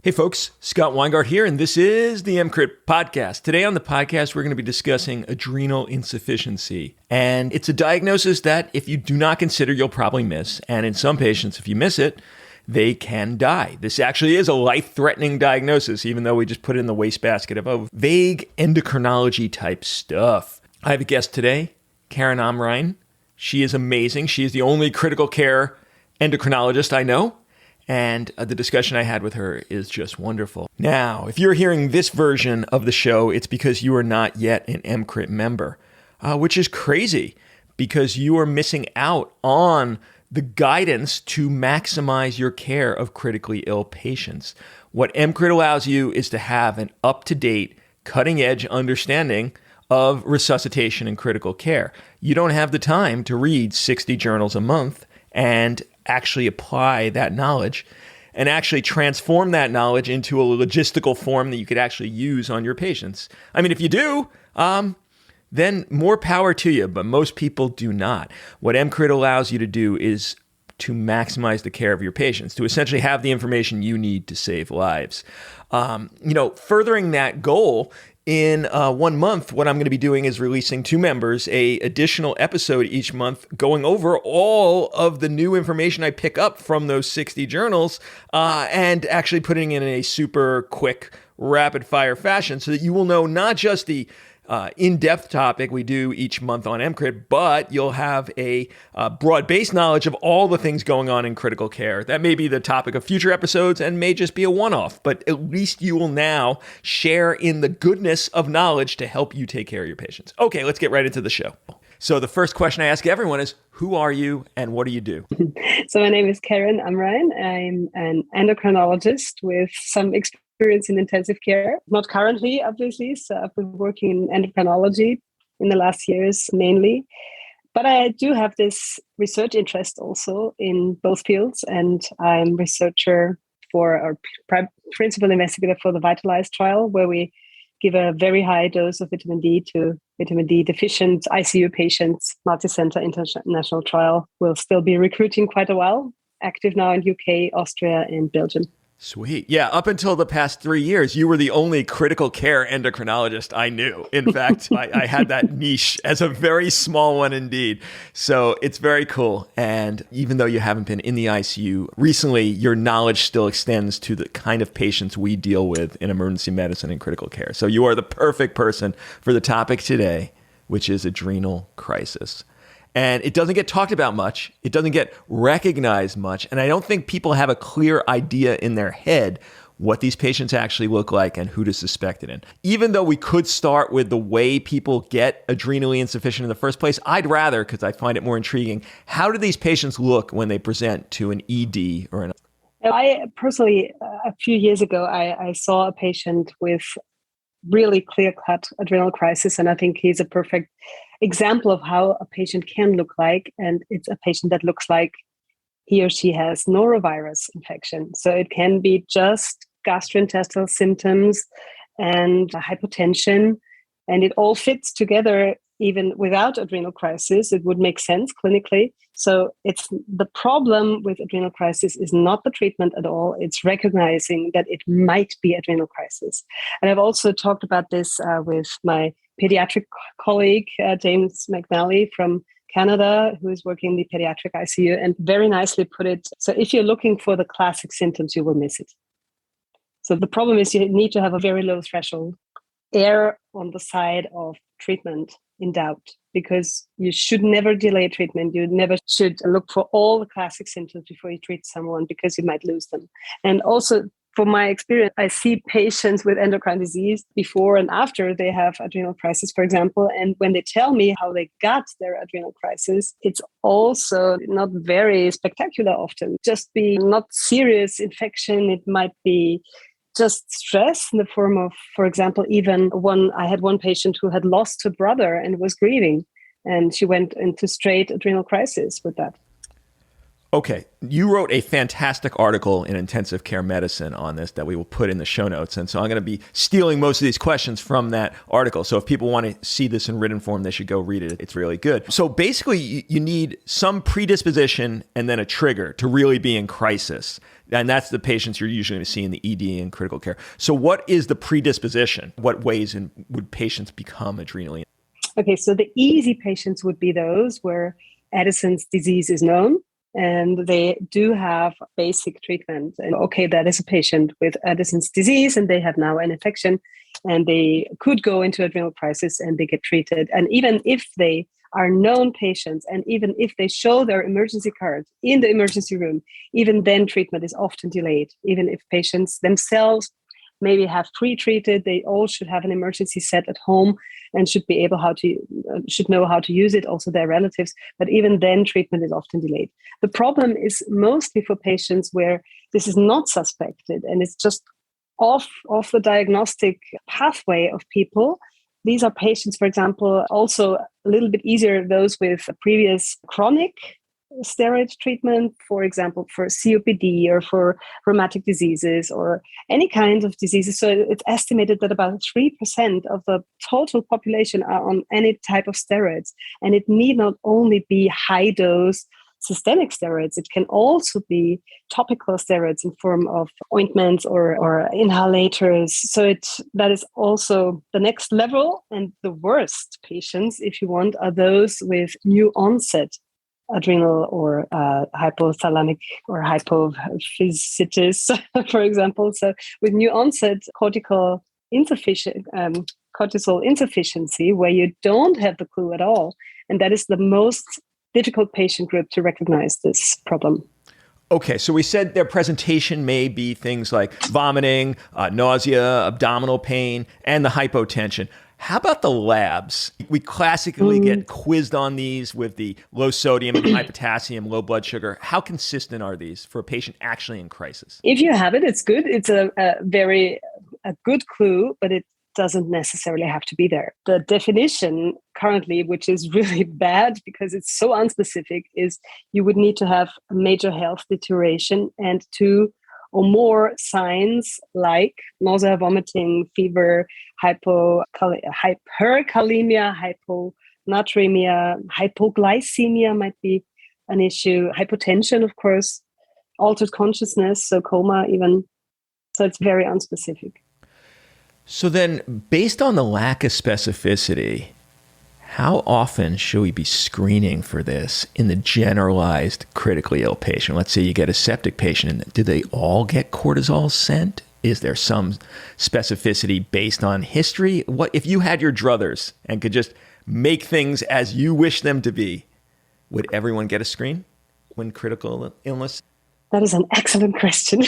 Hey folks, Scott Weingart here, and this is the EMCrit podcast. Today on the podcast, we're going to be discussing adrenal insufficiency. And it's a diagnosis that if you do not consider, you'll probably miss. And in some patients, if you miss it, they can die. This actually is a life-threatening diagnosis, even though we just put it in the wastebasket of vague endocrinology type stuff. I have a guest today, Karin Amrein. She is amazing. She is the only critical care endocrinologist I know. And the discussion I had with her is just wonderful. Now, if you're hearing this version of the show, it's because you are not yet an EMCrit member, which is crazy because you are missing out on the guidance to maximize your care of critically ill patients. What EMCrit allows you is to have an up-to-date, cutting-edge understanding of resuscitation and critical care. You don't have the time to read 60 journals a month and actually apply that knowledge and actually transform that knowledge into a logistical form that you could actually use on your patients. I mean, if you do, then more power to you, but most people do not. What EMCrit allows you to do is to maximize the care of your patients, to essentially have the information you need to save lives. Furthering that goal, in 1 month, what I'm going to be doing is releasing to members an additional episode each month going over all of the new information I pick up from those 60 journals and actually putting it in a super quick, rapid-fire fashion so that you will know not just the in-depth topic we do each month on EMCrit, but you'll have a broad-based knowledge of all the things going on in critical care. That may be the topic of future episodes and may just be a one-off, but at least you will now share in the goodness of knowledge to help you take care of your patients. Okay, let's get right into the show. So the first question I ask everyone is, who are you and what do you do? So my name is Karin Amrein. I'm an endocrinologist with some experience in intensive care. Not currently, obviously. So I've been working in endocrinology in the last years mainly. But I do have this research interest also in both fields. And I'm researcher or principal investigator for the Vitalize trial, where we give a very high dose of vitamin D to vitamin D deficient ICU patients. Multi-center international trial. We'll still be recruiting quite a while. Active now in UK, Austria, and Belgium. Sweet. Yeah, up until the past 3 years, you were the only critical care endocrinologist I knew. In fact, I had that niche as a very small one indeed. So it's very cool. And even though you haven't been in the ICU recently, your knowledge still extends to the kind of patients we deal with in emergency medicine and critical care. So you are the perfect person for the topic today, which is adrenal crisis. And it doesn't get talked about much. It doesn't get recognized much. And I don't think people have a clear idea in their head what these patients actually look like and who to suspect it in. Even though we could start with the way people get adrenally insufficient in the first place, I'd rather, because I find it more intriguing, how do these patients look when they present to an ED or an... I personally, a few years ago, I saw a patient with really clear-cut adrenal crisis, and I think he's a perfect example of how a patient can look like. And it's a patient that looks like he or she has norovirus infection. So it can be just gastrointestinal symptoms and hypotension, and it all fits together. Even without adrenal crisis, it would make sense clinically. So it's the problem with adrenal crisis is not the treatment at all. It's recognizing that it might be adrenal crisis. And I've also talked about this with my pediatric colleague, James McNally from Canada, who is working in the pediatric ICU, and very nicely put it. So if you're looking for the classic symptoms, you will miss it. So the problem is you need to have a very low threshold. Err on the side of treatment in doubt, because you should never delay treatment. You never should look for all the classic symptoms before you treat someone, because you might lose them. And also, from my experience, I see patients with endocrine disease before and after they have adrenal crisis, for example. And when they tell me how they got their adrenal crisis, it's also not very spectacular often. Just be not serious infection. It might be just stress in the form of, for example, I had one patient who had lost her brother and was grieving, and she went into straight adrenal crisis with that. Okay, you wrote a fantastic article in Intensive Care Medicine on this that we will put in the show notes. And so I'm going to be stealing most of these questions from that article. So if people want to see this in written form, they should go read it. It's really good. So basically, you need some predisposition and then a trigger to really be in crisis. And that's the patients you're usually going to see in the ED and critical care. So what is the predisposition? What ways would patients become adrenally? Okay, so the easy patients would be those where Addison's disease is known and they do have basic treatment. And okay, that is a patient with Addison's disease and they have now an infection and they could go into adrenal crisis and they get treated. And even if they are known patients and even if they show their emergency card in the emergency room, even then treatment is often delayed. Even if patients themselves maybe have pre-treated, they all should have an emergency set at home and should know how to use it, also their relatives. But even then, treatment is often delayed. The problem is mostly for patients where this is not suspected and it's just off the diagnostic pathway of people. These are patients, for example, also a little bit easier, those with previous chronic steroid treatment, for example, for COPD or for rheumatic diseases or any kind of diseases. So it's estimated that about 3% of the total population are on any type of steroids. And it need not only be high dose systemic steroids, it can also be topical steroids in form of ointments or inhalators. So that is also the next level. And the worst patients, if you want, are those with new onset adrenal or hypothalamic or hypophysitis, for example. So with new onset cortisol insufficiency, where you don't have the clue at all. And that is the most difficult patient group to recognize this problem. Okay, so we said their presentation may be things like vomiting, nausea, abdominal pain, and the hypotension. How about the labs? We classically get quizzed on these with the low sodium and high potassium, low blood sugar. How consistent are these for a patient actually in crisis? If you have it, it's good. It's a good clue, but it doesn't necessarily have to be there. The definition currently, which is really bad because it's so unspecific, is you would need to have a major health deterioration and 2 or more signs like nausea, vomiting, fever, hyperkalemia, hyponatremia, hypoglycemia might be an issue, hypotension, of course, altered consciousness, so coma even. So it's very unspecific. So then, based on the lack of specificity, how often should we be screening for this in the generalized critically ill patient? Let's say you get a septic patient, and do they all get cortisol sent? Is there some specificity based on history? What if you had your druthers and could just make things as you wish them to be? Would everyone get a screen when critical illness? That is an excellent question.